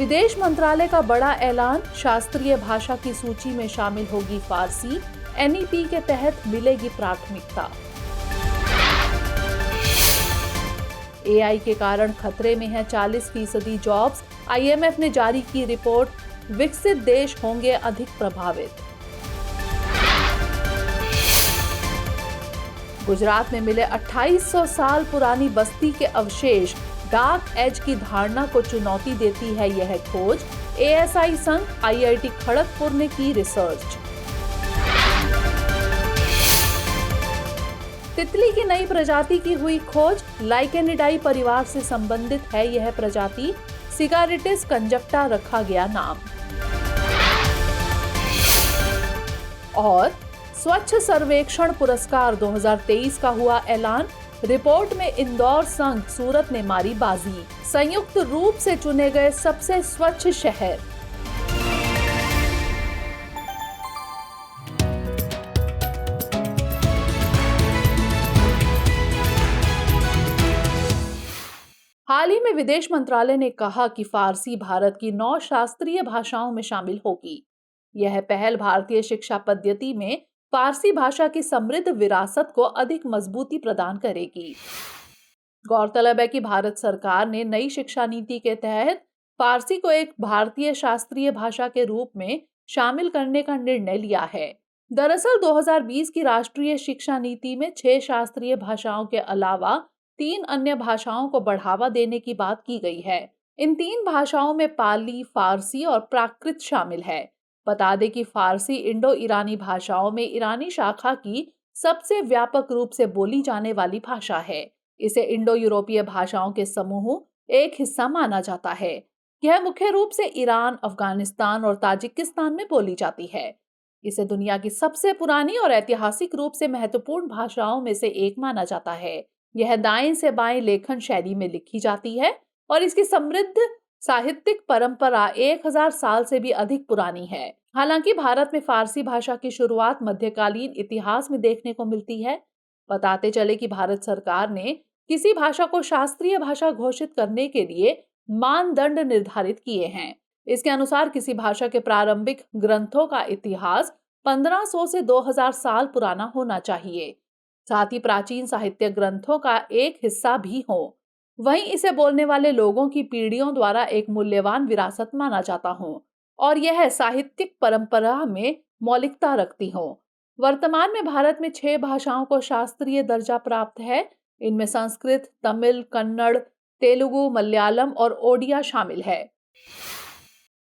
विदेश मंत्रालय का बड़ा ऐलान, शास्त्रीय भाषा की सूची में शामिल होगी फारसी, एनईपी के तहत मिलेगी प्राथमिकता। एआई के कारण खतरे में है 40% जॉब्स, आईएमएफ ने जारी की रिपोर्ट, विकसित देश होंगे अधिक प्रभावित। गुजरात में मिले 2800 साल पुरानी बस्ती के अवशेष, डार्क एज की धारणा को चुनौती देती है यह खोज, एएसआई संग आईआईटी खड़गपुर ने की रिसर्च। तितली की नई प्रजाति की हुई खोज, लाइकेनिडाई परिवार से संबंधित है यह प्रजाति, सिगारिटिस कंजक्टा रखा गया नाम। और स्वच्छ सर्वेक्षण पुरस्कार 2023 का हुआ ऐलान, रिपोर्ट में इंदौर संग सूरत ने मारी बाजी, संयुक्त रूप से चुने गए सबसे स्वच्छ शहर। हाल ही में विदेश मंत्रालय ने कहा कि फारसी भारत की 9 शास्त्रीय भाषाओं में शामिल होगी। यह पहल भारतीय शिक्षा पद्धति में फारसी भाषा की समृद्ध विरासत को अधिक मजबूती प्रदान करेगी। गौरतलब है कि भारत सरकार ने नई शिक्षा नीति के तहत फारसी को एक भारतीय शास्त्रीय भाषा के रूप में शामिल करने का निर्णय लिया है। दरअसल 2020 की राष्ट्रीय शिक्षा नीति में 6 शास्त्रीय भाषाओं के अलावा 3 अन्य भाषाओं को बढ़ावा देने की बात की गई है। इन 3 भाषाओं में पाली, फारसी और प्राकृत शामिल है। बता दें कि फारसी इंडो ईरानी भाषाओं में ईरानी शाखा की सबसे व्यापक रूप से बोली जाने वाली भाषा है। इसे इंडो यूरोपीय भाषाओं के समूह एक हिस्सा माना जाता है। यह मुख्य रूप से ईरान, अफगानिस्तान और ताजिकिस्तान में बोली जाती है। इसे दुनिया की सबसे पुरानी और ऐतिहासिक रूप से महत्वपूर्ण भाषाओं में से एक माना जाता है। यह दाएं से बाएं लेखन शैली में लिखी जाती है और इसकी समृद्ध साहित्यिक परंपरा 1000 साल से भी अधिक पुरानी है। हालांकि भारत में फारसी भाषा की शुरुआत मध्यकालीन इतिहास में देखने को मिलती है। बताते चले कि भारत सरकार ने किसी भाषा को शास्त्रीय भाषा घोषित करने के लिए मानदंड निर्धारित किए हैं। इसके अनुसार किसी भाषा के प्रारंभिक ग्रंथों का इतिहास 1500 से 2000 साल पुराना होना चाहिए। साथ ही प्राचीन साहित्य ग्रंथों का एक हिस्सा भी हो। वहीं इसे बोलने वाले लोगों की पीढ़ियों द्वारा एक मूल्यवान विरासत माना जाता हो और यह साहित्यिक परंपरा में मौलिकता रखती हो। वर्तमान में भारत में 6 भाषाओं को शास्त्रीय दर्जा प्राप्त है। इनमें संस्कृत, तमिल, कन्नड़, तेलुगु, मलयालम और ओडिया शामिल है।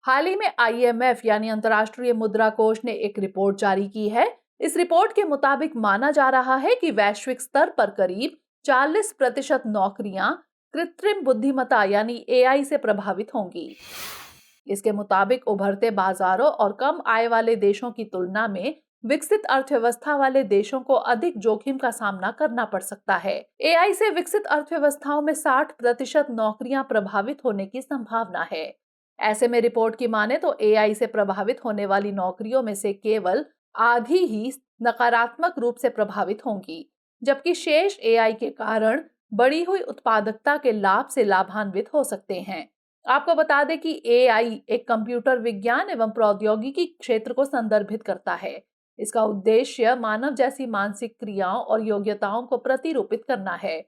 हाल ही में आईएमएफ यानी अंतर्राष्ट्रीय मुद्रा कोष ने एक रिपोर्ट जारी की है। इस रिपोर्ट के मुताबिक माना जा रहा है कि वैश्विक स्तर पर करीब 40% नौकरियां कृत्रिम बुद्धिमत्ता यानी एआई से प्रभावित होंगी। इसके मुताबिक उभरते बाजारों और कम आय वाले देशों की तुलना में विकसित अर्थव्यवस्था वाले देशों को अधिक जोखिम का सामना करना पड़ सकता है। एआई से विकसित अर्थव्यवस्थाओं में 60% नौकरियां प्रभावित होने की संभावना है। ऐसे में रिपोर्ट की माने तो एआई से प्रभावित होने वाली नौकरियों में से केवल आधी ही नकारात्मक रूप से प्रभावित होंगी, जबकि शेष एआई के कारण बढ़ी हुई उत्पादकता के लाभ से लाभान्वित हो सकते हैं। आपको बता दें कि एआई एक कंप्यूटर विज्ञान एवं प्रौद्योगिकी क्षेत्र को संदर्भित करता है। इसका उद्देश्य मानव जैसी मानसिक क्रियाओं और योग्यताओं को प्रतिरूपित करना है।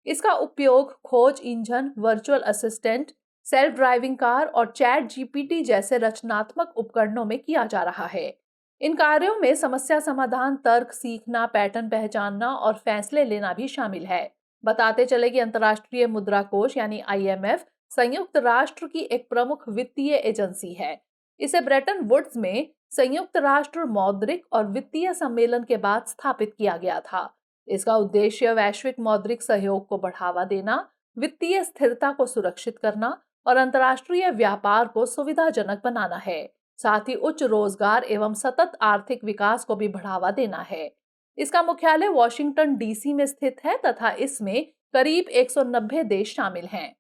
इसका उपयोग खोज engine, virtual assistant, self driving car और चैट जीपीटी जैसे रचनात्मक उपकरणों में किया जा रहा है। इन कार्यों में समस्या समाधान, तर्क सीखना, पैटर्न पहचानना और फैसले लेना भी शामिल है। बताते चले कि अंतर्राष्ट्रीय मुद्रा कोष यानी आईएमएफ संयुक्त राष्ट्र की एक प्रमुख वित्तीय एजेंसी है। इसे ब्रेटन वुड्स में संयुक्त राष्ट्र मौद्रिक और वित्तीय सम्मेलन के बाद स्थापित किया गया था। इसका उद्देश्य वैश्विक मौद्रिक सहयोग को बढ़ावा देना, वित्तीय स्थिरता को सुरक्षित करना और अंतर्राष्ट्रीय व्यापार को सुविधाजनक बनाना है। साथ ही उच्च रोजगार एवं सतत आर्थिक विकास को भी बढ़ावा देना है। इसका मुख्यालय वॉशिंगटन डीसी में स्थित है तथा इसमें करीब 190 देश शामिल हैं।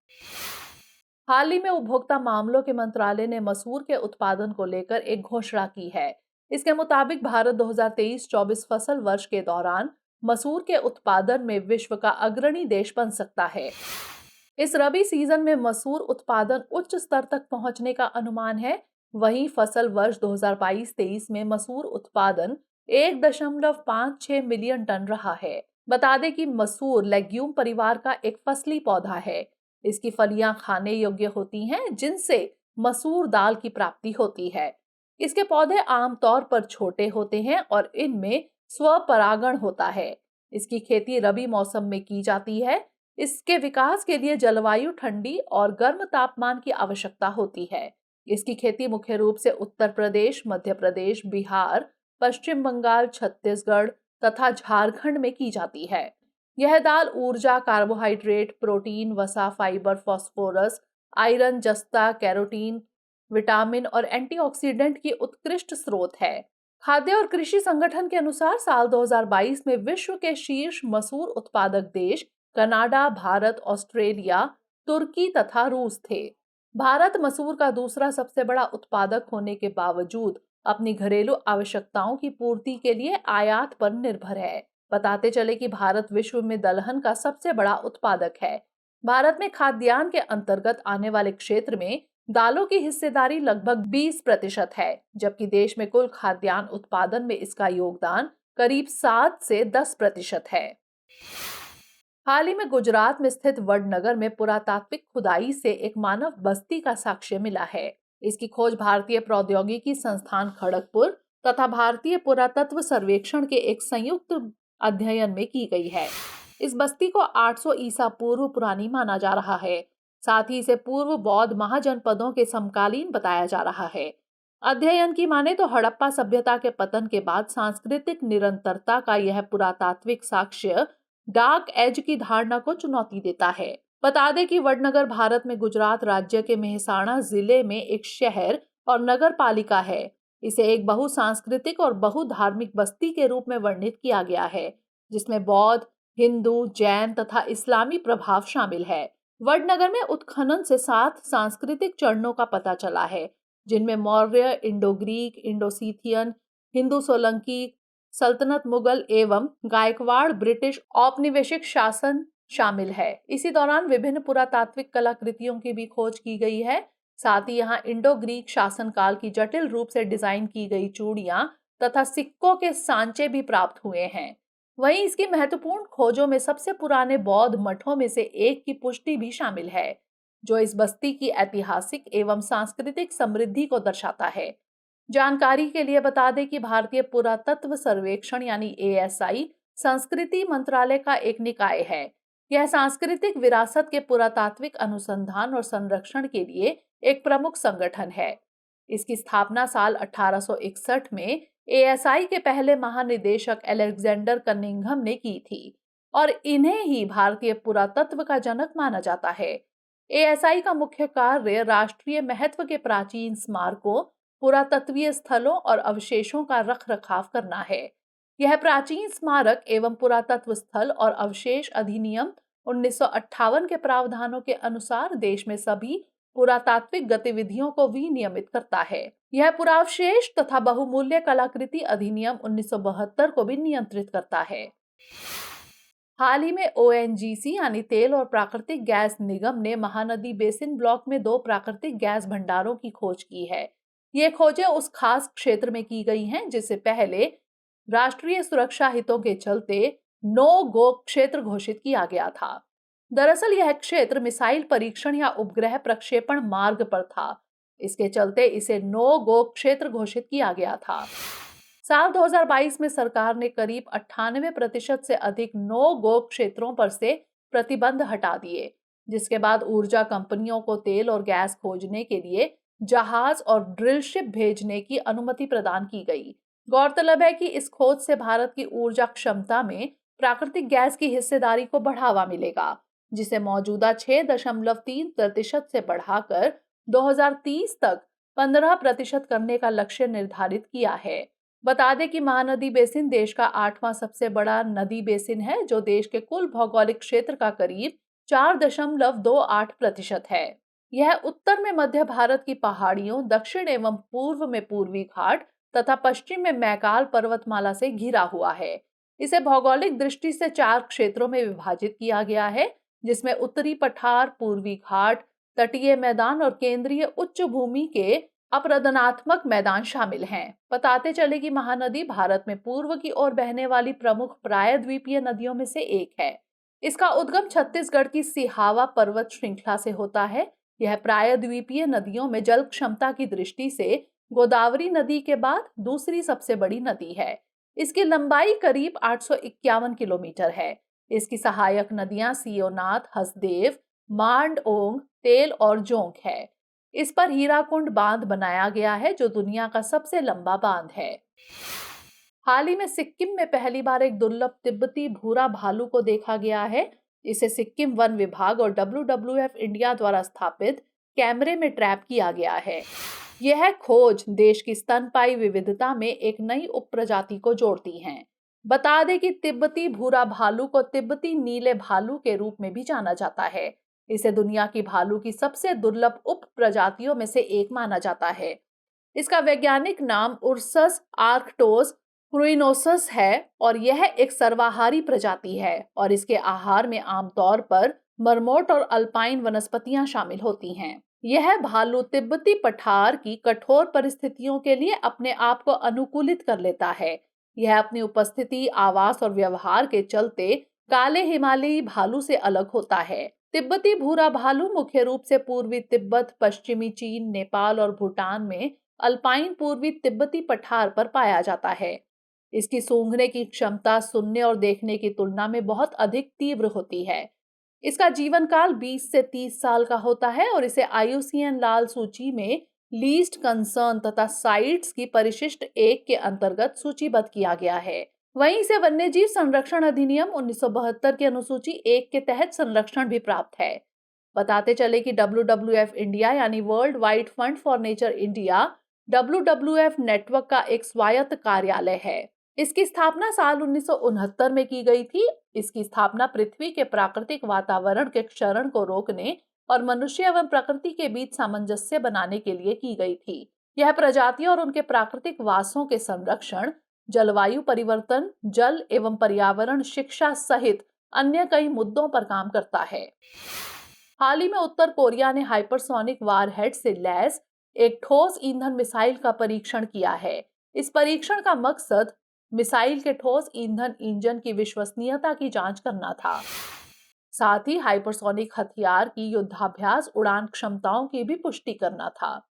हाल ही में उपभोक्ता मामलों के मंत्रालय ने मसूर के उत्पादन को लेकर एक घोषणा की है। इसके मुताबिक भारत 2023-24 फसल वर्ष के दौरान मसूर के उत्पादन में विश्व का अग्रणी देश बन सकता है। इस रबी सीजन में मसूर उत्पादन उच्च स्तर तक पहुंचने का अनुमान है। वहीं फसल वर्ष 2022-23 में मसूर उत्पादन 1.56 मिलियन टन रहा है। बता दें कि मसूर लेग्यूम परिवार का एक फसली पौधा है। इसकी फलियां खाने योग्य होती हैं, जिनसे मसूर दाल की प्राप्ति होती है। इसके पौधे आमतौर पर छोटे होते हैं और इनमें स्वपरागण होता है। इसकी खेती रबी मौसम में की जाती है। इसके विकास के लिए जलवायु ठंडी और गर्म तापमान की आवश्यकता होती है। इसकी खेती मुख्य रूप से उत्तर प्रदेश, मध्य प्रदेश, बिहार, पश्चिम बंगाल, छत्तीसगढ़ तथा झारखंड में की जाती है। यह दाल ऊर्जा, कार्बोहाइड्रेट, प्रोटीन, वसा, फाइबर, फास्फोरस, आयरन, जस्ता, कैरोटीन, विटामिन और एंटीऑक्सीडेंट की उत्कृष्ट स्रोत है। खाद्य और कृषि संगठन के अनुसार साल 2022 में विश्व के शीर्ष मसूर उत्पादक देश कनाडा, भारत, ऑस्ट्रेलिया, तुर्की तथा रूस थे। भारत मसूर का दूसरा सबसे बड़ा उत्पादक होने के बावजूद अपनी घरेलू आवश्यकताओं की पूर्ति के लिए आयात पर निर्भर है। बताते चले कि भारत विश्व में दलहन का सबसे बड़ा उत्पादक है। भारत में खाद्यान्न के अंतर्गत आने वाले क्षेत्र में दालों की हिस्सेदारी लगभग 20% है, जबकि देश में कुल खाद्यान्न उत्पादन में इसका योगदान करीब 7 से 10% है। हाल ही में गुजरात में स्थित वडनगर में पुरातात्विक खुदाई से एक मानव बस्ती का साक्ष्य मिला है। इसकी खोज भारतीय प्रौद्योगिकी संस्थान खड़गपुर तथा भारतीय पुरातत्व सर्वेक्षण के एक संयुक्त अध्ययन में की गई है। इस बस्ती को 800 ईसा पूर्व पुरानी माना जा रहा है। साथ ही इसे पूर्व बौद्ध महाजनपदों के समकालीन बताया जा रहा है। अध्ययन की माने तो हड़प्पा सभ्यता के पतन के बाद सांस्कृतिक निरंतरता का यह पुरातात्विक साक्ष्य डार्क एज की धारणा को चुनौती देता है। बता दें कि वडनगर भारत में गुजरात राज्य के मेहसाणा जिले में एक शहर और नगर पालिका है। इसे एक बहुसांस्कृतिक और बहुधार्मिक बस्ती के रूप में वर्णित किया गया है, जिसमें बौद्ध, हिंदू, जैन तथा इस्लामी प्रभाव शामिल है। वडनगर में उत्खनन से 7 सांस्कृतिक चरणों का पता चला है, जिनमें मौर्य, इंडो ग्रीक, इंडोसीथियन, हिंदू सोलंकी सल्तनत, मुगल एवं गायकवाड़ ब्रिटिश औपनिवेशिक शासन शामिल है। इसी दौरान विभिन्न पुरातात्विक कलाकृतियों की भी खोज की गई है। साथ ही यहाँ इंडो ग्रीक शासनकाल की जटिल रूप से डिजाइन की गई चूड़ियां तथा सिक्कों के सांचे भी प्राप्त हुए हैं। वहीं इसकी महत्वपूर्ण खोजों में सबसे पुराने बौद्ध मठों में से एक की पुष्टि भी शामिल है, जो इस बस्ती की ऐतिहासिक एवं सांस्कृतिक समृद्धि को दर्शाता है। जानकारी के लिए बता दें कि भारतीय पुरातत्व सर्वेक्षण यानी ASI संस्कृति मंत्रालय का एक निकाय है। यह सांस्कृतिक विरासत के पुरातात्विक अनुसंधान और संरक्षण के लिए एक प्रमुख संगठन है। इसकी स्थापना साल 1861 में ASI के पहले महानिदेशक अलेक्जेंडर कनिंघम ने की थी और इन्हें ही भारतीय पुरातत्व का जनक माना जाता है। ASI का मुख्य कार्य राष्ट्रीय महत्व के प्राचीन स्मारकों, पुरातत्वीय स्थलों और अवशेषों का रखरखाव करना है। यह प्राचीन स्मारक एवं पुरातत्व स्थल और अवशेष अधिनियम 1958 के प्रावधानों के अनुसार देश में सभी पुरातात्विक गतिविधियों को विनियमित करता है। यह पुरावशेष तथा बहुमूल्य कलाकृति अधिनियम 1972 को भी नियंत्रित करता है। हाल ही में ONGC यानी तेल और प्राकृतिक गैस निगम ने महानदी बेसिन ब्लॉक में 2 प्राकृतिक गैस भंडारों की खोज की है। ये खोजें उस खास क्षेत्र में की गई हैं जिसे पहले राष्ट्रीय सुरक्षा हितों के चलते नो गो क्षेत्र घोषित किया गया था। दरअसल यह क्षेत्र मिसाइल परीक्षण या उपग्रह प्रक्षेपण मार्ग पर था। इसके चलते इसे नो गो क्षेत्र घोषित किया गया था। साल 2022 में सरकार ने करीब 98% से अधिक नो गो क्षेत्रों पर से प्रतिबंध हटा दिए, जिसके बाद ऊर्जा कंपनियों को तेल और गैस खोजने के लिए जहाज और ड्रिल शिप भेजने की अनुमति प्रदान की गई। गौरतलब है कि इस खोज से भारत की ऊर्जा क्षमता में प्राकृतिक गैस की हिस्सेदारी को बढ़ावा मिलेगा, जिसे मौजूदा 6.3% से बढ़ाकर 2030 तक 15% करने का लक्ष्य निर्धारित किया है। बता दें कि महानदी बेसिन देश का 8वां सबसे बड़ा नदी बेसिन है, जो देश के कुल भौगोलिक क्षेत्र का करीब 4.28% है। यह उत्तर में मध्य भारत की पहाड़ियों, दक्षिण एवं पूर्व में पूर्वी घाट तथा पश्चिम में मैकाल पर्वतमाला से घिरा हुआ है। इसे भौगोलिक दृष्टि से 4 क्षेत्रों में विभाजित किया गया है, जिसमें उत्तरी पठार, पूर्वी घाट, तटीय मैदान और केंद्रीय उच्च भूमि के अपरदनात्मक मैदान शामिल हैं। बताते चले कि महानदी भारत में पूर्व की ओर बहने वाली प्रमुख प्रायद्वीपीय नदियों में से एक है। इसका उद्गम छत्तीसगढ़ की सिहावा पर्वत श्रृंखला से होता है। यह प्रायद्वीपीय नदियों में जल क्षमता की दृष्टि से गोदावरी नदी के बाद दूसरी सबसे बड़ी नदी है। इसकी लंबाई करीब 851 किलोमीटर है। इसकी सहायक नदियां सियोनाथ, हसदेव, मांड ओंग, तेल और जोंक है। इस पर हीराकुंड बांध बनाया गया है, जो दुनिया का सबसे लंबा बांध है। हाल ही में सिक्किम में पहली बार एक दुर्लभ तिब्बती भूरा भालू को देखा गया है। इसे सिक्किम वन विभाग और WWF इंडिया द्वारा स्थापित कैमरे में ट्रैप किया गया है। यह खोज देश की स्तनपायी विविधता में एक नई उपप्रजाति को जोड़ती है। बता दें कि तिब्बती भूरा भालू को तिब्बती नीले भालू के रूप में भी जाना जाता है। इसे दुनिया की भालू की सबसे दुर्लभ उप प्रजातियों में से एक माना जाता है। इसका वैज्ञानिक नाम उर्सस आर्क्टोस क्रुइनोसस है और यह एक सर्वाहारी प्रजाति है और इसके आहार में आमतौर पर मरमोट और अल्पाइन वनस्पतियां शामिल होती हैं। यह भालू तिब्बती पठार की कठोर परिस्थितियों के लिए अपने आप को अनुकूलित कर लेता है। यह अपनी उपस्थिति, आवास और व्यवहार के चलते काले हिमालयी भालू से अलग होता है। तिब्बती भूरा भालू मुख्य रूप से पूर्वी तिब्बत, पश्चिमी चीन, नेपाल और भूटान में अल्पाइन पूर्वी तिब्बती पठार पर पाया जाता है। इसकी सूंघने की क्षमता सुनने और देखने की तुलना में बहुत अधिक तीव्र होती है। इसका जीवन काल 20 से 30 साल का होता है और इसे IUCN लाल सूची में लीस्ट कंसर्न तथा साइट्स की परिशिष्ट 1 के अंतर्गत सूचीबद्ध किया गया है। वहीं इसे वन्यजीव संरक्षण अधिनियम 1972 की अनुसूची 1 के तहत संरक्षण भी प्राप्त है। बताते चले कि WWF इंडिया यानी world wide fund for nature India WWF network का एक स्वायत्त कार्यालय है। इसकी स्थापना साल 1969 में की गई थी। इसकी स्थापना पृथ्वी के प्राकृतिक वातावरण के क्षरण को रोकने और मनुष्य एवं प्रकृति के बीच सामंजस्य बनाने के लिए की गई थी। यह प्रजातियों और उनके प्राकृतिक वासों के संरक्षण, जलवायु परिवर्तन, जल एवं पर्यावरण शिक्षा सहित अन्य कई मुद्दों पर काम करता है। हाल ही में उत्तर कोरिया ने हाइपरसोनिक वारहेड से लैस एक ठोस ईंधन मिसाइल का परीक्षण किया है। इस परीक्षण का मकसद मिसाइल के ठोस ईंधन इंजन की विश्वसनीयता की जांच करना था। साथ ही हाइपरसोनिक हथियार की युद्धाभ्यास उड़ान क्षमताओं की भी पुष्टि करना था।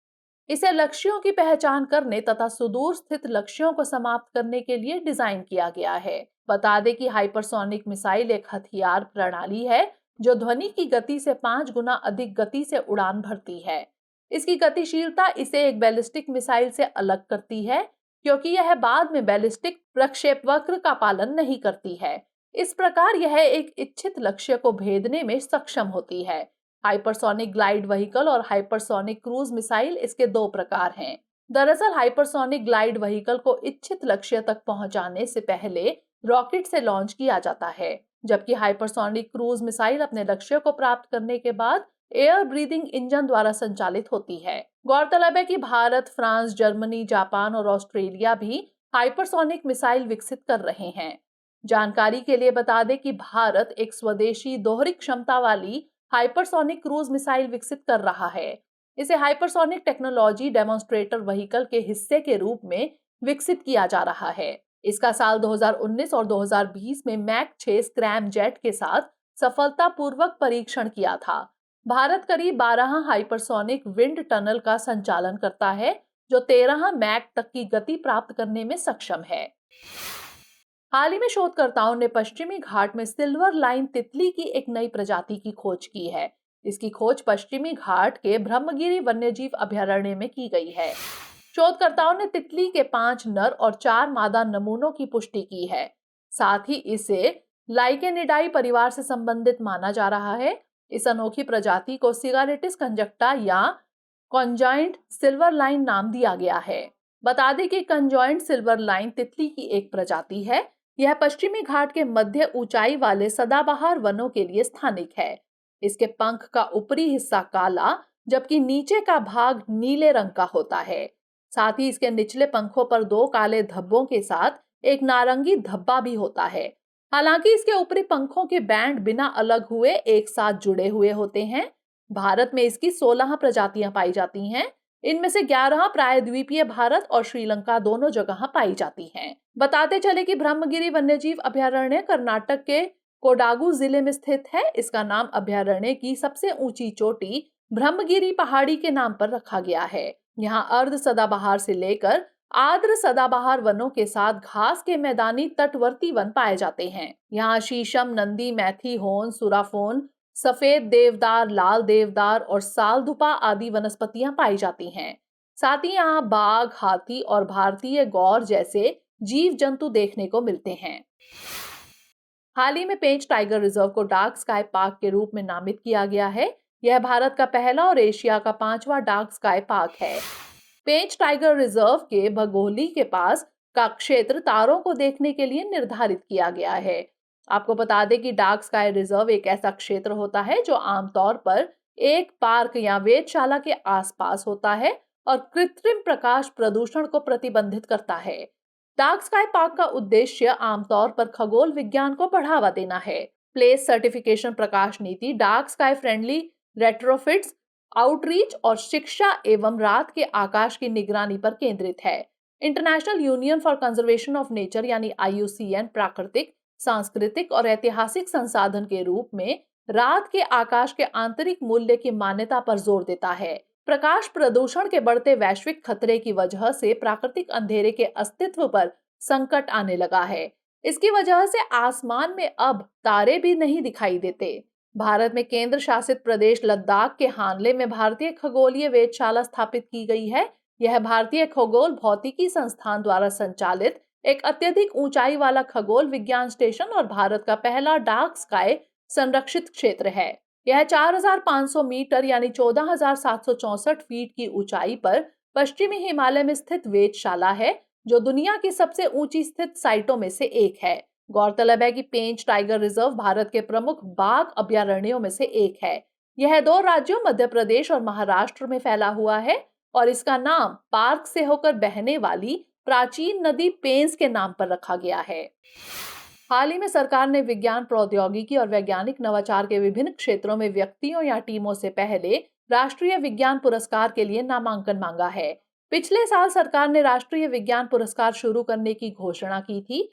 इसे लक्ष्यों की पहचान करने तथा सुदूर स्थित लक्ष्यों को समाप्त करने के लिए डिजाइन किया गया है। बता दें कि हाइपरसोनिक मिसाइल एक हथियार प्रणाली है जो ध्वनि की गति से 5 गुना अधिक गति से उड़ान भरती है। इसकी गतिशीलता इसे एक बैलिस्टिक मिसाइल से अलग करती है, क्योंकि यह बाद में बैलिस्टिक प्रक्षेपवक्र का पालन नहीं करती है। इस प्रकार यह एक इच्छित लक्ष्य को भेदने में सक्षम होती है। हाइपरसोनिक ग्लाइड व्हीकल और हाइपरसोनिक क्रूज मिसाइल इसके 2 प्रकार हैं। दरअसल हाइपरसोनिक ग्लाइड व्हीकल को इच्छित लक्ष्य तक पहुंचाने से पहले रॉकेट से लॉन्च किया जाता है, जबकि हाइपरसोनिक क्रूज मिसाइल अपने लक्ष्य को प्राप्त करने के बाद एयर ब्रीदिंग इंजन द्वारा संचालित होती है। गौरतलब है कि भारत, फ्रांस, जर्मनी, जापान और ऑस्ट्रेलिया भी हाइपरसोनिक मिसाइल विकसित कर रहे हैं। जानकारी के लिए बता दें कि भारत एक स्वदेशी दोहरी क्षमता वाली हाइपरसोनिक क्रूज मिसाइल विकसित कर रहा है। इसे हाइपरसोनिक टेक्नोलॉजी डेमोन्स्ट्रेटर व्हीकल के हिस्से के रूप में विकसित किया जा रहा है। इसका साल 2019 और 2020 में मैक 6 स्क्रैम जेट के साथ सफलतापूर्वक परीक्षण किया था। भारत करीब 12 हाइपरसोनिक विंड टनल का संचालन करता है, जो 13 मैक तक की गति प्राप्त करने में सक्षम है। हाल ही में शोधकर्ताओं ने पश्चिमी घाट में सिल्वर लाइन तितली की एक नई प्रजाति की खोज की है। इसकी खोज पश्चिमी घाट के ब्रह्मगिरी वन्यजीव अभयारण्य में की गई है। शोधकर्ताओं ने तितली के 5 नर और 4 मादा नमूनों की पुष्टि की है। साथ ही इसे लाइकेनिडाई परिवार से संबंधित माना जा रहा है। इस अनोखी प्रजाति को सिगारेटिस कंजक्टा या कॉन्जॉइंट सिल्वर लाइन नाम दिया गया है। बता दें कि कंजॉइंट सिल्वर लाइन तितली की एक प्रजाति है। यह पश्चिमी घाट के मध्य ऊंचाई वाले सदाबहार वनों के लिए स्थानिक है। इसके पंख का ऊपरी हिस्सा काला, जबकि नीचे का भाग नीले रंग का होता है। साथ ही इसके निचले पंखों पर 2 काले धब्बों के साथ एक नारंगी धब्बा भी होता है। हालांकि इसके ऊपरी पंखों के बैंड बिना अलग हुए एक साथ जुड़े हुए होते हैं। भारत में इसकी 16 प्रजातियां पाई जाती हैं। इनमें से 11 प्रायद्वीपीय भारत और श्रीलंका दोनों जगह पाई जाती हैं। बताते चले कि ब्रह्मगिरी वन्यजीव अभयारण्य कर्नाटक के कोडागु जिले में स्थित है। इसका नाम अभयारण्य की सबसे ऊंची चोटी ब्रह्मगिरी पहाड़ी के नाम पर रखा गया है। यहाँ अर्ध सदाबहार से लेकर आर्द्र सदाबहार वनों के साथ घास के मैदानी तटवर्ती वन पाए जाते हैं। यहाँ शीशम, नंदी, मैथी, होन, सुराफोन, सफेद देवदार, लाल देवदार और सालधुपा आदि वनस्पतियां पाई जाती हैं। साथ ही यहाँ बाघ, हाथी और भारतीय गौर जैसे जीव जंतु देखने को मिलते हैं। हाल ही में पेंच टाइगर रिजर्व को डार्क स्काई पार्क के रूप में नामित किया गया है। यह भारत का पहला और एशिया का 5वां डार्क स्काई पार्क है। पेंच टाइगर रिजर्व के भगोली के पास का क्षेत्र तारों को देखने के लिए निर्धारित किया गया है। आपको बता दें कि डार्क स्काई रिजर्व एक ऐसा क्षेत्र होता है जो आमतौर पर एक पार्क या वेधशाला के आसपास होता है और कृत्रिम प्रकाश प्रदूषण को प्रतिबंधित करता है। डार्क स्काई पार्क का उद्देश्य आमतौर पर खगोल विज्ञान को बढ़ावा देना है। प्लेस सर्टिफिकेशन प्रकाश नीति डार्क स्काई फ्रेंडली रेट्रोफिट्स, आउटरीच और शिक्षा एवं रात के आकाश की निगरानी पर केंद्रित है। International union for conservation of nature यानी IUCN प्राकृतिक, सांस्कृतिक और ऐतिहासिक संसाधन के रूप में रात के आकाश के आंतरिक मूल्य की मान्यता पर जोर देता है। प्रकाश प्रदूषण के बढ़ते वैश्विक खतरे की वजह से प्राकृतिक अंधेरे के अस्तित्व पर संकट आने लगा है। इसकी वजह से आसमान में अब तारे भी नहीं दिखाई देते। भारत में केंद्र शासित प्रदेश लद्दाख के हानले में भारतीय खगोलीय वेधशाला स्थापित की गई है। यह भारतीय खगोल भौतिकी संस्थान द्वारा संचालित एक अत्यधिक ऊंचाई वाला खगोल विज्ञान स्टेशन और भारत का पहला डार्क स्काई संरक्षित क्षेत्र है। यह 4500 मीटर यानी 14,764 फीट की ऊंचाई पर पश्चिमी हिमालय में स्थित वेधशाला है, जो दुनिया की सबसे ऊंची स्थित साइटों में से एक है। गौरतलब है कि पेंच टाइगर रिजर्व भारत के प्रमुख बाघ अभयारण्यों में से एक है। यह 2 राज्यों मध्य प्रदेश और महाराष्ट्र में फैला हुआ है और इसका नाम पार्क से होकर बहने वाली प्राचीन नदी पेंच के नाम पर रखा गया है। हाल ही में सरकार ने विज्ञान प्रौद्योगिकी और वैज्ञानिक नवाचार के विभिन्न क्षेत्रों में व्यक्तियों या टीमों से पहले राष्ट्रीय विज्ञान पुरस्कार के लिए नामांकन मांगा है। पिछले साल सरकार ने राष्ट्रीय विज्ञान पुरस्कार शुरू करने की घोषणा की थी।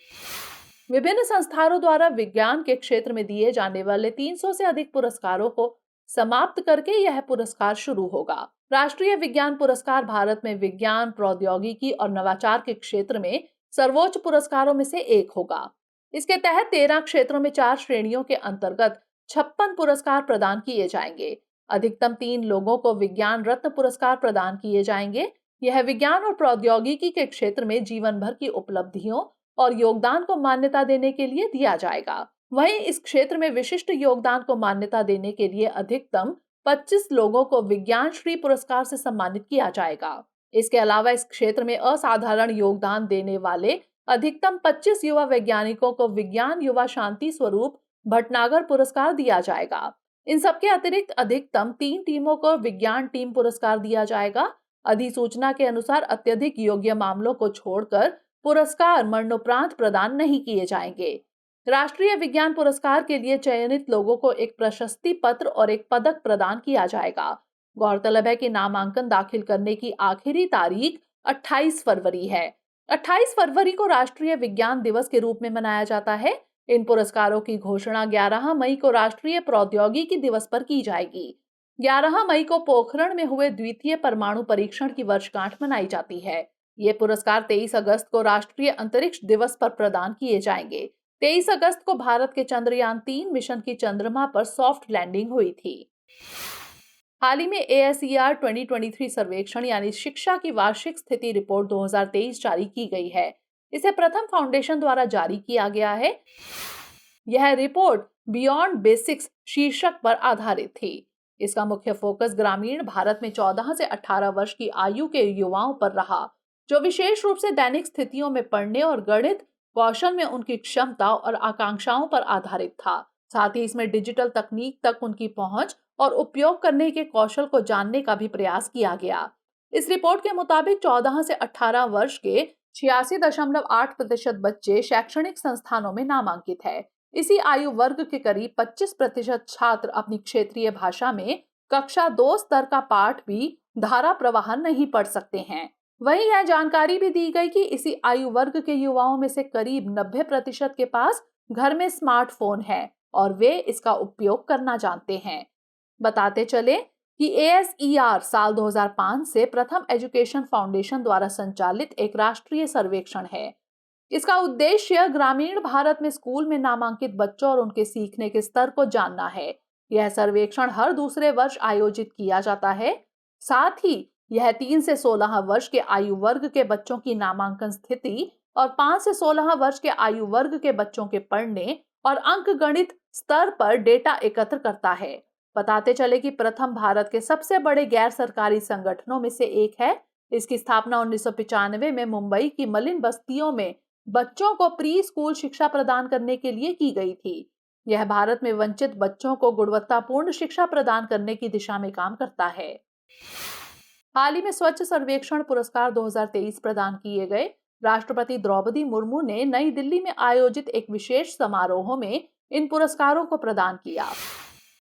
विभिन्न संस्थानों द्वारा विज्ञान के क्षेत्र में दिए जाने वाले 300 से अधिक पुरस्कारों को समाप्त करके यह पुरस्कार शुरू होगा। राष्ट्रीय विज्ञान पुरस्कार भारत में विज्ञान, प्रौद्योगिकी और नवाचार के क्षेत्र में सर्वोच्च पुरस्कारों में से एक होगा। इसके तहत 13 क्षेत्रों में 4 श्रेणियों के अंतर्गत 56 पुरस्कार प्रदान किए जाएंगे। अधिकतम 3 लोगों को विज्ञान रत्न पुरस्कार प्रदान किए जाएंगे। यह विज्ञान और प्रौद्योगिकी के क्षेत्र में जीवन भर की उपलब्धियों और योगदान को मान्यता देने के लिए दिया जाएगा। वहीं इस क्षेत्र में विशिष्ट योगदान को मान्यता देने के लिए अधिकतम 25 लोगों को विज्ञान श्री पुरस्कार से सम्मानित किया जाएगा। इसके अलावा इस क्षेत्र में असाधारण योगदान देने वाले अधिकतम 25 युवा वैज्ञानिकों को विज्ञान युवा शांति स्वरूप भटनागर पुरस्कार दिया जाएगा। इन सबके अतिरिक्त अधिकतम 3 टीमों को विज्ञान टीम पुरस्कार दिया जाएगा। अधिसूचना के अनुसार अत्यधिक योग्य मामलों को छोड़कर पुरस्कार मरणोपरांत प्रदान नहीं किए जाएंगे। राष्ट्रीय विज्ञान पुरस्कार के लिए चयनित लोगों को एक प्रशस्ति पत्र और एक पदक प्रदान किया जाएगा। गौरतलब है कि नामांकन दाखिल करने की आखिरी तारीख 28 फरवरी है। 28 फरवरी को राष्ट्रीय विज्ञान दिवस के रूप में मनाया जाता है। इन पुरस्कारों की घोषणा 11 मई को राष्ट्रीय प्रौद्योगिकी दिवस पर की जाएगी। 11 मई को पोखरण में हुए द्वितीय परमाणु परीक्षण की वर्षगांठ मनाई जाती है। ये पुरस्कार 23 अगस्त को राष्ट्रीय अंतरिक्ष दिवस पर प्रदान किए जाएंगे। 23 अगस्त को भारत के चंद्रयान 3 मिशन की चंद्रमा पर सॉफ्ट लैंडिंग हुई थी। हाल ही में ASER 2023 सर्वेक्षण यानी शिक्षा की वार्षिक स्थिति रिपोर्ट 2023 जारी की गई है। इसे प्रथम फाउंडेशन द्वारा जारी किया गया है। यह रिपोर्ट बियॉन्ड बेसिक्स शीर्षक पर आधारित थी। इसका मुख्य फोकस ग्रामीण भारत में 14 से 18 वर्ष की आयु के युवाओं पर रहा, जो विशेष रूप से दैनिक स्थितियों में पढ़ने और गणित कौशल में उनकी क्षमता और आकांक्षाओं पर आधारित था। साथ ही इसमें डिजिटल तकनीक तक उनकी पहुंच और उपयोग करने के कौशल को जानने का भी प्रयास किया गया। इस रिपोर्ट के मुताबिक 14 से 18 वर्ष के 86.8% बच्चे शैक्षणिक संस्थानों में नामांकित है। इसी आयु वर्ग के करीब 25% छात्र अपनी क्षेत्रीय भाषा में कक्षा 2 स्तर का पाठ भी धारा प्रवाह नहीं पढ़ सकते हैं। वहीं यह जानकारी भी दी गई कि इसी आयु वर्ग के युवाओं में से करीब 90% के पास घर में स्मार्टफोन है और वे इसका उपयोग करना जानते हैं। बताते चले कि ASER साल 2005 से प्रथम एजुकेशन फाउंडेशन द्वारा संचालित एक राष्ट्रीय सर्वेक्षण है। इसका उद्देश्य ग्रामीण भारत में स्कूल में नामांकित बच्चों और उनके सीखने के स्तर को जानना है। यह सर्वेक्षण हर दूसरे वर्ष आयोजित किया जाता है। साथ ही यह 3 से 16 वर्ष के आयु वर्ग के बच्चों की नामांकन स्थिति और 5 से 16 वर्ष के आयु वर्ग के बच्चों के पढ़ने और अंकगणित स्तर पर डेटा एकत्र करता है। बताते चले कि प्रथम भारत के सबसे बड़े गैर सरकारी संगठनों में से एक है। इसकी स्थापना 1995 में मुंबई की मलिन बस्तियों में बच्चों को प्री स्कूल शिक्षा प्रदान करने के लिए की गई थी। यह भारत में वंचित बच्चों को गुणवत्तापूर्ण शिक्षा प्रदान करने की दिशा में काम करता है। हाल ही में स्वच्छ सर्वेक्षण पुरस्कार 2023 प्रदान किए गए। राष्ट्रपति द्रौपदी मुर्मू ने नई दिल्ली में आयोजित एक विशेष समारोह में इन पुरस्कारों को प्रदान किया।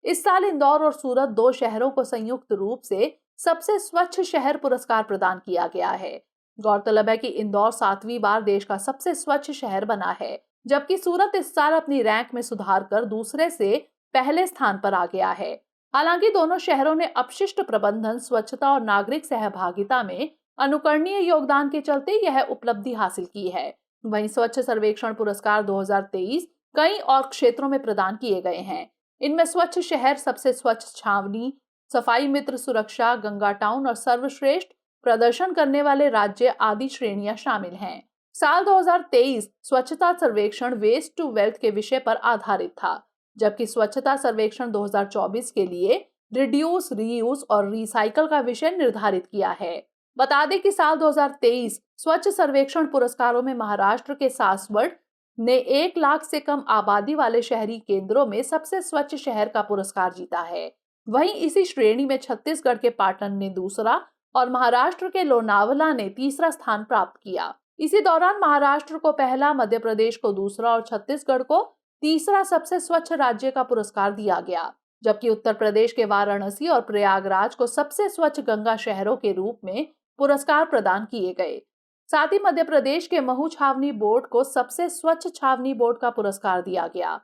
इस साल इंदौर और सूरत 2 शहरों को संयुक्त रूप से सबसे स्वच्छ शहर पुरस्कार प्रदान किया गया है। गौरतलब है कि इंदौर 7वीं बार देश का सबसे स्वच्छ शहर बना है, जबकि सूरत इस साल अपनी रैंक में सुधार कर दूसरे से पहले स्थान पर आ गया है। हालांकि दोनों शहरों ने अपशिष्ट प्रबंधन, स्वच्छता और नागरिक सहभागिता में अनुकरणीय योगदान के चलते यह उपलब्धि हासिल की है। वहीं स्वच्छ सर्वेक्षण पुरस्कार 2023 कई और क्षेत्रों में प्रदान किए गए हैं। इनमें स्वच्छ शहर, सबसे स्वच्छ छावनी, सफाई मित्र सुरक्षा, गंगा टाउन और सर्वश्रेष्ठ प्रदर्शन करने वाले राज्य आदि श्रेणियां शामिल हैं। साल 2023 स्वच्छता सर्वेक्षण वेस्ट टू वेल्थ के विषय पर आधारित था, जबकि स्वच्छता सर्वेक्षण 2024 के लिए रिड्यूस, रीयूज और रिसाइकल का विषय निर्धारित किया है। बता दें कि साल 2023 स्वच्छ सर्वेक्षण पुरस्कारों में महाराष्ट्र के सासवड़ ने 1 लाख से कम आबादी वाले शहरी केंद्रों में सबसे स्वच्छ शहर का पुरस्कार जीता है। वहीं इसी श्रेणी में छत्तीसगढ़ के पाटन ने दूसरा और महाराष्ट्र के लोनावला ने तीसरा स्थान प्राप्त किया। इसी दौरान महाराष्ट्र को पहला, मध्य प्रदेश को दूसरा और छत्तीसगढ़ को तीसरा सबसे स्वच्छ राज्य का पुरस्कार दिया गया, जबकि उत्तर प्रदेश के वाराणसी और प्रयागराज को सबसे स्वच्छ गंगा शहरों के रूप में पुरस्कार प्रदान किए गए। साथ ही मध्य प्रदेश के महू छावनी बोर्ड को सबसे स्वच्छ छावनी बोर्ड का पुरस्कार दिया गया।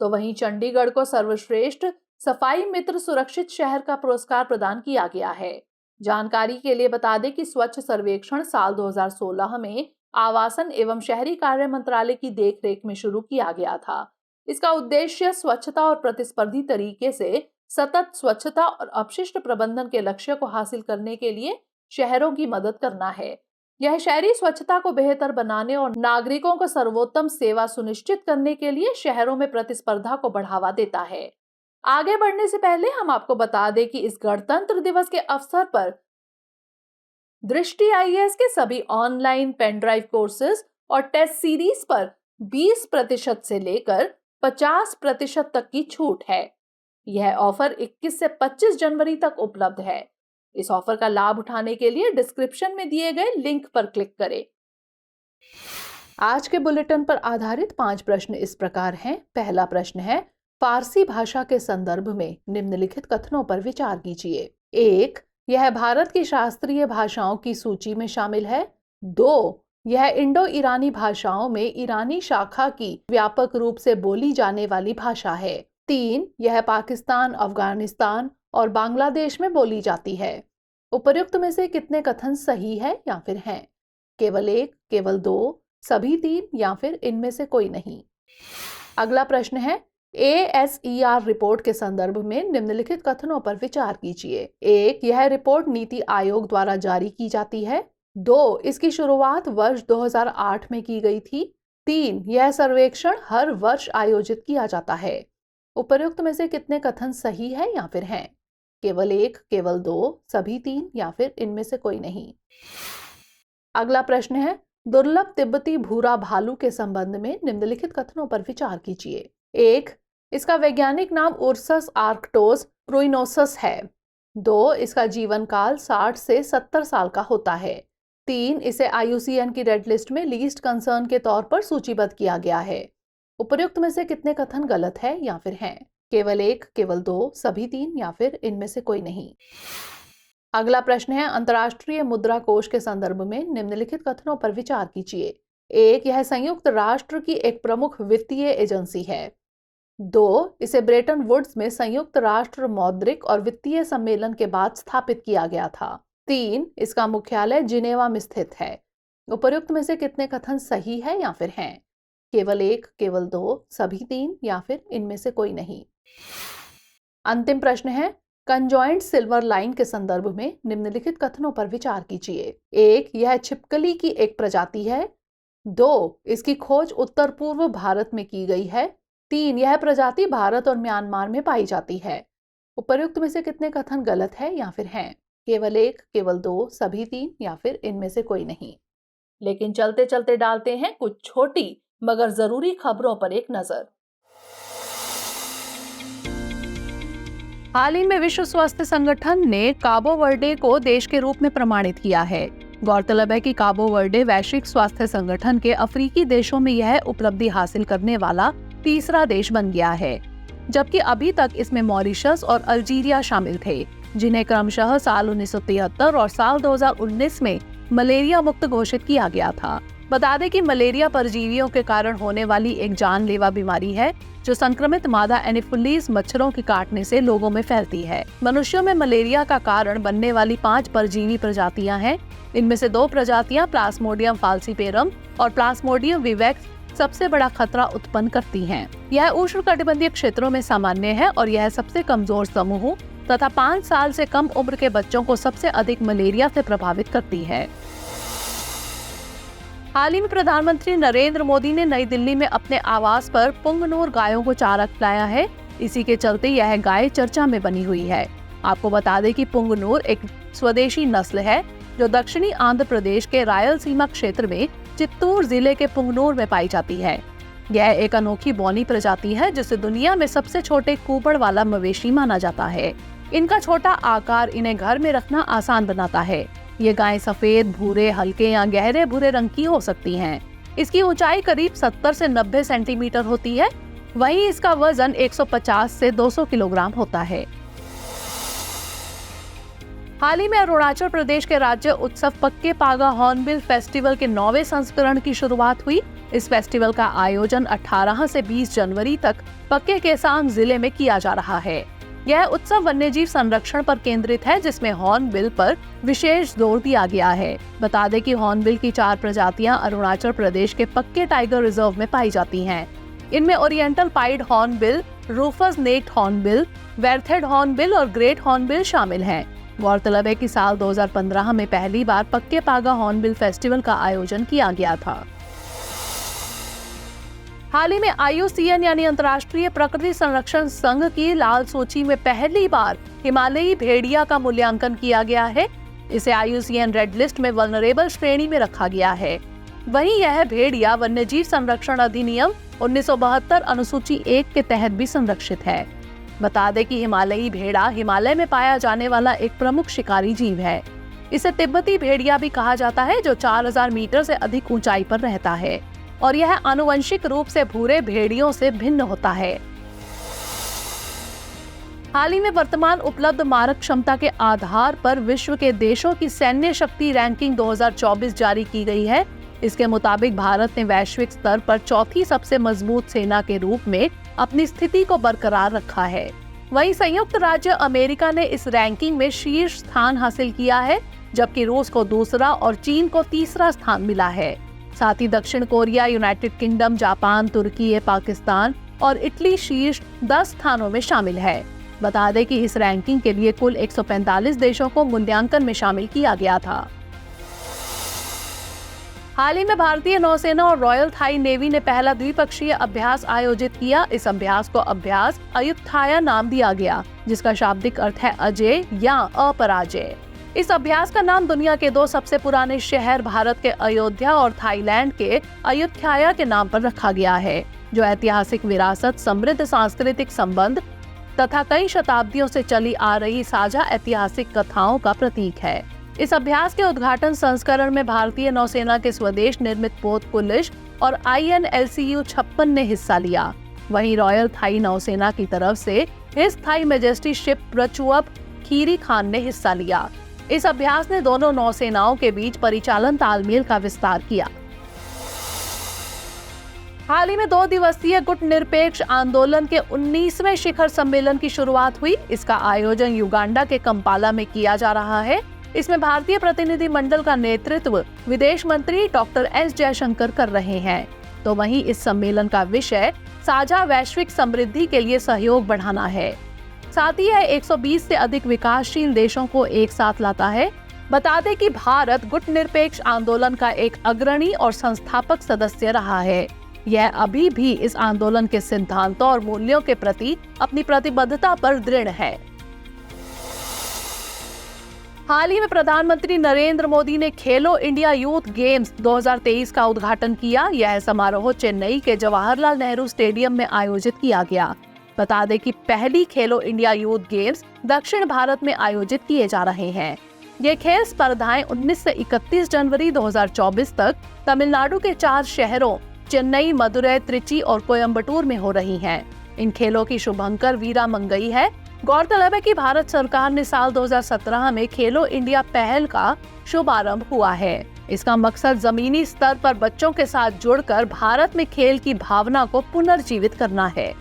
तो वहीं चंडीगढ़ को सर्वश्रेष्ठ सफाई मित्र सुरक्षित शहर का पुरस्कार प्रदान किया गया है। जानकारी के लिए बता दें कि स्वच्छ सर्वेक्षण साल 2016 में आवासन एवं शहरी कार्य मंत्रालय की देखरेख में शुरू किया गया था। इसका उद्देश्य स्वच्छता और प्रतिस्पर्धी तरीके से सतत स्वच्छता और अपशिष्ट प्रबंधन के लक्ष्य को हासिल करने के लिए शहरों की मदद करना है। यह शहरी स्वच्छता को बेहतर बनाने और नागरिकों को सर्वोत्तम सेवा सुनिश्चित करने के लिए शहरों में प्रतिस्पर्धा को बढ़ावा देता है। आगे बढ़ने से पहले हम आपको बता दें कि इस गणतंत्र दिवस के अवसर पर दृष्टि IAS के सभी ऑनलाइन पेन ड्राइव कोर्सेज और टेस्ट सीरीज पर 20% से लेकर 50% तक की छूट है। यह ऑफर 21 से 25 जनवरी तक उपलब्ध है। इस ऑफर का लाभ उठाने के लिए डिस्क्रिप्शन में दिए गए लिंक पर क्लिक करें। आज के बुलेटिन पर आधारित 5 प्रश्न इस प्रकार हैं। पहला प्रश्न है, फारसी भाषा के संदर्भ में निम्नलिखित कथनों पर विचार कीजिए। 1. यह भारत की शास्त्रीय भाषाओं की सूची में शामिल है। 2. यह इंडो ईरानी भाषाओं में ईरानी शाखा की व्यापक रूप से बोली जाने वाली भाषा है। 3. यह पाकिस्तान, अफगानिस्तान और बांग्लादेश में बोली जाती है। उपर्युक्त में से कितने कथन सही है या फिर हैं? केवल 1, केवल 2, सभी 3 या फिर इनमें से कोई नहीं। अगला प्रश्न है, ASER रिपोर्ट के संदर्भ में निम्नलिखित कथनों पर विचार कीजिए। 1. यह रिपोर्ट नीति आयोग द्वारा जारी की जाती है। 2. इसकी शुरुआत वर्ष 2008 में की गई थी। 3. यह सर्वेक्षण हर वर्ष आयोजित किया जाता है। उपर्युक्त में से कितने कथन सही है या फिर हैं? केवल 1, केवल 2, सभी 3 या फिर इनमें से कोई नहीं। अगला प्रश्न है, दुर्लभ तिब्बती भूरा भालू के संबंध में निम्नलिखित कथनों पर विचार कीजिए। 1. इसका वैज्ञानिक नाम उर्सस आर्क्टोस प्रुइनोसस है। 2. इसका जीवन काल 60 से 70 साल का होता है। 3, इसे IUCN की रेड लिस्ट में लीस्ट कंसर्न के तौर पर सूचीबद्ध किया गया है। उपर्युक्त में से कितने कथन गलत है या फिर हैं? केवल 1, केवल 2, सभी 3 या फिर इनमें से कोई नहीं। अगला प्रश्न है, अंतर्राष्ट्रीय मुद्रा कोष के संदर्भ में निम्नलिखित कथनों पर विचार कीजिए। 1, यह संयुक्त राष्ट्र की एक प्रमुख वित्तीय एजेंसी है। 2, इसे ब्रेटन वुड्स में संयुक्त राष्ट्र मौद्रिक और वित्तीय सम्मेलन के बाद स्थापित किया गया था। 3, इसका मुख्यालय जिनेवा में स्थित है। उपर्युक्त में से कितने कथन सही है या फिर हैं? केवल 1, केवल 2, सभी 3 या फिर इनमें से कोई नहीं। अंतिम प्रश्न है, कंजॉइंट सिल्वर लाइन के संदर्भ में निम्नलिखित कथनों पर विचार कीजिए। 1, यह छिपकली की एक प्रजाति है। 2, इसकी खोज उत्तर पूर्व भारत में की गई है। 3, यह प्रजाति भारत और म्यांमार में पाई जाती है। उपर्युक्त में से कितने कथन गलत है या फिर हैं? केवल 1, केवल 2, सभी 3 या फिर इनमें से कोई नहीं। लेकिन चलते चलते डालते हैं कुछ छोटी मगर जरूरी खबरों पर एक नजर। हाल ही में विश्व स्वास्थ्य संगठन ने काबो वर्डे को देश के रूप में प्रमाणित किया है। गौरतलब है कि काबो वर्डे वैश्विक स्वास्थ्य संगठन के अफ्रीकी देशों में यह उपलब्धि हासिल करने वाला तीसरा देश बन गया है, जबकि अभी तक इसमें मॉरिशस और अल्जीरिया शामिल थे, जिन्हें क्रमशः साल 1973 और साल 2019 में मलेरिया मुक्त घोषित किया गया था। बता दें कि मलेरिया परजीवियों के कारण होने वाली एक जानलेवा बीमारी है जो संक्रमित मादा एनोफिलीज मच्छरों के काटने से लोगों में फैलती है। मनुष्यों में मलेरिया का कारण बनने वाली 5 परजीवी प्रजातियां हैं। इनमें से 2 प्रजातियां प्लाज्मोडियम फाल्सीपेरम और प्लाज्मोडियम विवेक्स सबसे बड़ा खतरा उत्पन्न करती हैं। यह उष्णकटिबंधीय क्षेत्रों में सामान्य है और यह सबसे कमजोर समूह तथा 5 साल से कम उम्र के बच्चों को सबसे अधिक मलेरिया से प्रभावित करती है। हाल ही में प्रधानमंत्री नरेंद्र मोदी ने नई दिल्ली में अपने आवास पर पुंगनूर गायों को चारा खिलाया है। इसी के चलते यह गाय चर्चा में बनी हुई है। आपको बता दें कि पुंगनूर एक स्वदेशी नस्ल है जो दक्षिणी आंध्र प्रदेश के रायलसीमा क्षेत्र में चित्तूर जिले के पुंगनूर में पाई जाती है। यह एक अनोखी बौनी प्रजाति है जिसे दुनिया में सबसे छोटे कुबड़ वाला मवेशी माना जाता है। इनका छोटा आकार इन्हें घर में रखना आसान बनाता है। ये गायें सफेद, भूरे, हल्के या गहरे भूरे रंग की हो सकती हैं। इसकी ऊंचाई करीब 70 से 90 सेंटीमीटर होती है। वहीं इसका वजन 150 से 200 किलोग्राम होता है। हाल ही में अरुणाचल प्रदेश के राज्य उत्सव पक्के पागा हॉर्नबिल फेस्टिवल के 9वें संस्करण की शुरुआत हुई। इस फेस्टिवल का आयोजन 18 से 20 जनवरी तक पक्के केसांग जिले में किया जा रहा है। यह उत्सव वन्यजीव संरक्षण पर केंद्रित है, जिसमें हॉर्नबिल पर विशेष जोर दिया गया है। बता दें कि हॉर्नबिल की 4 प्रजातियां अरुणाचल प्रदेश के पक्के टाइगर रिजर्व में पाई जाती हैं। इनमें oriental pied hornbill, rufous necked hornbill, wreathed hornbill और ग्रेट हॉर्नबिल शामिल हैं। गौरतलब है कि साल 2015 में पहली बार पक्के पागा हॉर्नबिल फेस्टिवल का आयोजन किया गया था। हाल ही में IUCN यानी अंतर्राष्ट्रीय प्रकृति संरक्षण संघ की लाल सूची में पहली बार हिमालयी भेड़िया का मूल्यांकन किया गया है। इसे IUCN रेड लिस्ट में वल्नरेबल श्रेणी में रखा गया है। वहीं यह भेड़िया वन्यजीव संरक्षण अधिनियम 1972 अनुसूची 1 के तहत भी संरक्षित है। बता दें कि हिमालयी भेड़ा हिमालय में पाया जाने वाला एक प्रमुख शिकारी जीव है। इसे तिब्बती भेड़िया भी कहा जाता है, जो 4000 मीटर से अधिक ऊंचाई पर रहता है और यह आनुवंशिक रूप से भूरे भेड़ियों से भिन्न होता है। हाल ही में वर्तमान उपलब्ध मारक क्षमता के आधार पर विश्व के देशों की सैन्य शक्ति रैंकिंग 2024 जारी की गई है। इसके मुताबिक भारत ने वैश्विक स्तर पर चौथी सबसे मजबूत सेना के रूप में अपनी स्थिति को बरकरार रखा है। वहीं संयुक्त राज्य अमेरिका ने इस रैंकिंग में शीर्ष स्थान हासिल किया है, जबकि रूस को दूसरा और चीन को तीसरा स्थान मिला है। साथ ही दक्षिण कोरिया, यूनाइटेड किंगडम, जापान, तुर्की, पाकिस्तान और इटली शीर्ष 10 स्थानों में शामिल है। बता दें कि इस रैंकिंग के लिए कुल 145 देशों को मूल्यांकन में शामिल किया गया था। हाल ही में भारतीय नौसेना और रॉयल थाई नेवी ने पहला द्विपक्षीय अभ्यास आयोजित किया। इस अभ्यास को अभ्यास अयुत्थाया नाम दिया गया, जिसका शाब्दिक अर्थ है अजय या अपराजय। इस अभ्यास का नाम दुनिया के 2 सबसे पुराने शहर भारत के अयोध्या और थाईलैंड के अयुत्थाया के नाम पर रखा गया है, जो ऐतिहासिक विरासत, समृद्ध सांस्कृतिक संबंध तथा कई शताब्दियों से चली आ रही साझा ऐतिहासिक कथाओं का प्रतीक है। इस अभ्यास के उद्घाटन संस्करण में भारतीय नौसेना के स्वदेश निर्मित पोत कुलिश और INLCU 56 ने हिस्सा लिया। वहीं रॉयल थाई नौसेना की तरफ से His Thai Majesty ship Prachuap Khiri Khan ने हिस्सा लिया। इस अभ्यास ने दोनों नौसेनाओं के बीच परिचालन तालमेल का विस्तार किया। हाल ही में 2 दिवसीय गुटनिरपेक्ष आंदोलन के 19वें शिखर सम्मेलन की शुरुआत हुई। इसका आयोजन युगांडा के कंपाला में किया जा रहा है। इसमें भारतीय प्रतिनिधि मंडल का नेतृत्व विदेश मंत्री डॉक्टर S जयशंकर कर रहे हैं। तो वहीं इस सम्मेलन का विषय साझा वैश्विक समृद्धि के लिए सहयोग बढ़ाना है। साथ ही यह 120 से अधिक विकासशील देशों को एक साथ लाता है। बता दें कि भारत गुटनिरपेक्ष आंदोलन का एक अग्रणी और संस्थापक सदस्य रहा है। यह अभी भी इस आंदोलन के सिद्धांतों और मूल्यों के प्रति अपनी प्रतिबद्धता पर दृढ़ है। हाल ही में प्रधानमंत्री नरेंद्र मोदी ने खेलो इंडिया यूथ गेम्स 2023 का उद्घाटन किया। यह समारोह चेन्नई के जवाहरलाल नेहरू स्टेडियम में आयोजित किया गया। बता दें कि पहली खेलो इंडिया यूथ गेम्स दक्षिण भारत में आयोजित किए जा रहे हैं। ये खेल स्पर्धाएं 19 से 31 जनवरी 2024 तक तमिलनाडु के 4 शहरों चेन्नई, मदुरै, त्रिची और कोयम्बटूर में हो रही हैं। इन खेलों की शुभंकर वीरा मंगई है। गौरतलब है कि भारत सरकार ने साल 2017 में खेलो इंडिया पहल का शुभारंभ हुआ है। इसका मकसद जमीनी स्तर पर बच्चों के साथ जुड़कर भारत में खेल की भावना को पुनर्जीवित करना है।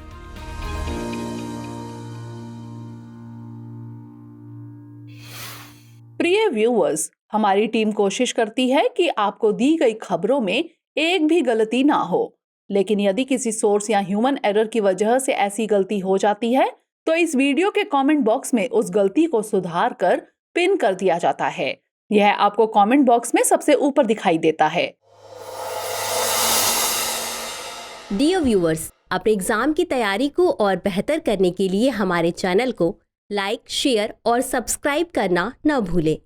प्रिय व्यूअर्स, हमारी टीम कोशिश करती है कि आपको दी गई खबरों में एक भी गलती ना हो, लेकिन यदि किसी सोर्स या ह्यूमन एरर की वजह से ऐसी गलती हो जाती है तो इस वीडियो के कमेंट बॉक्स में उस गलती को सुधार कर पिन कर दिया जाता है। यह आपको कमेंट बॉक्स में सबसे ऊपर दिखाई देता है। डियर व्यूअर्स, अपने एग्जाम की तैयारी को और बेहतर करने के लिए हमारे चैनल को लाइक, शेयर और सब्सक्राइब करना न भूलें।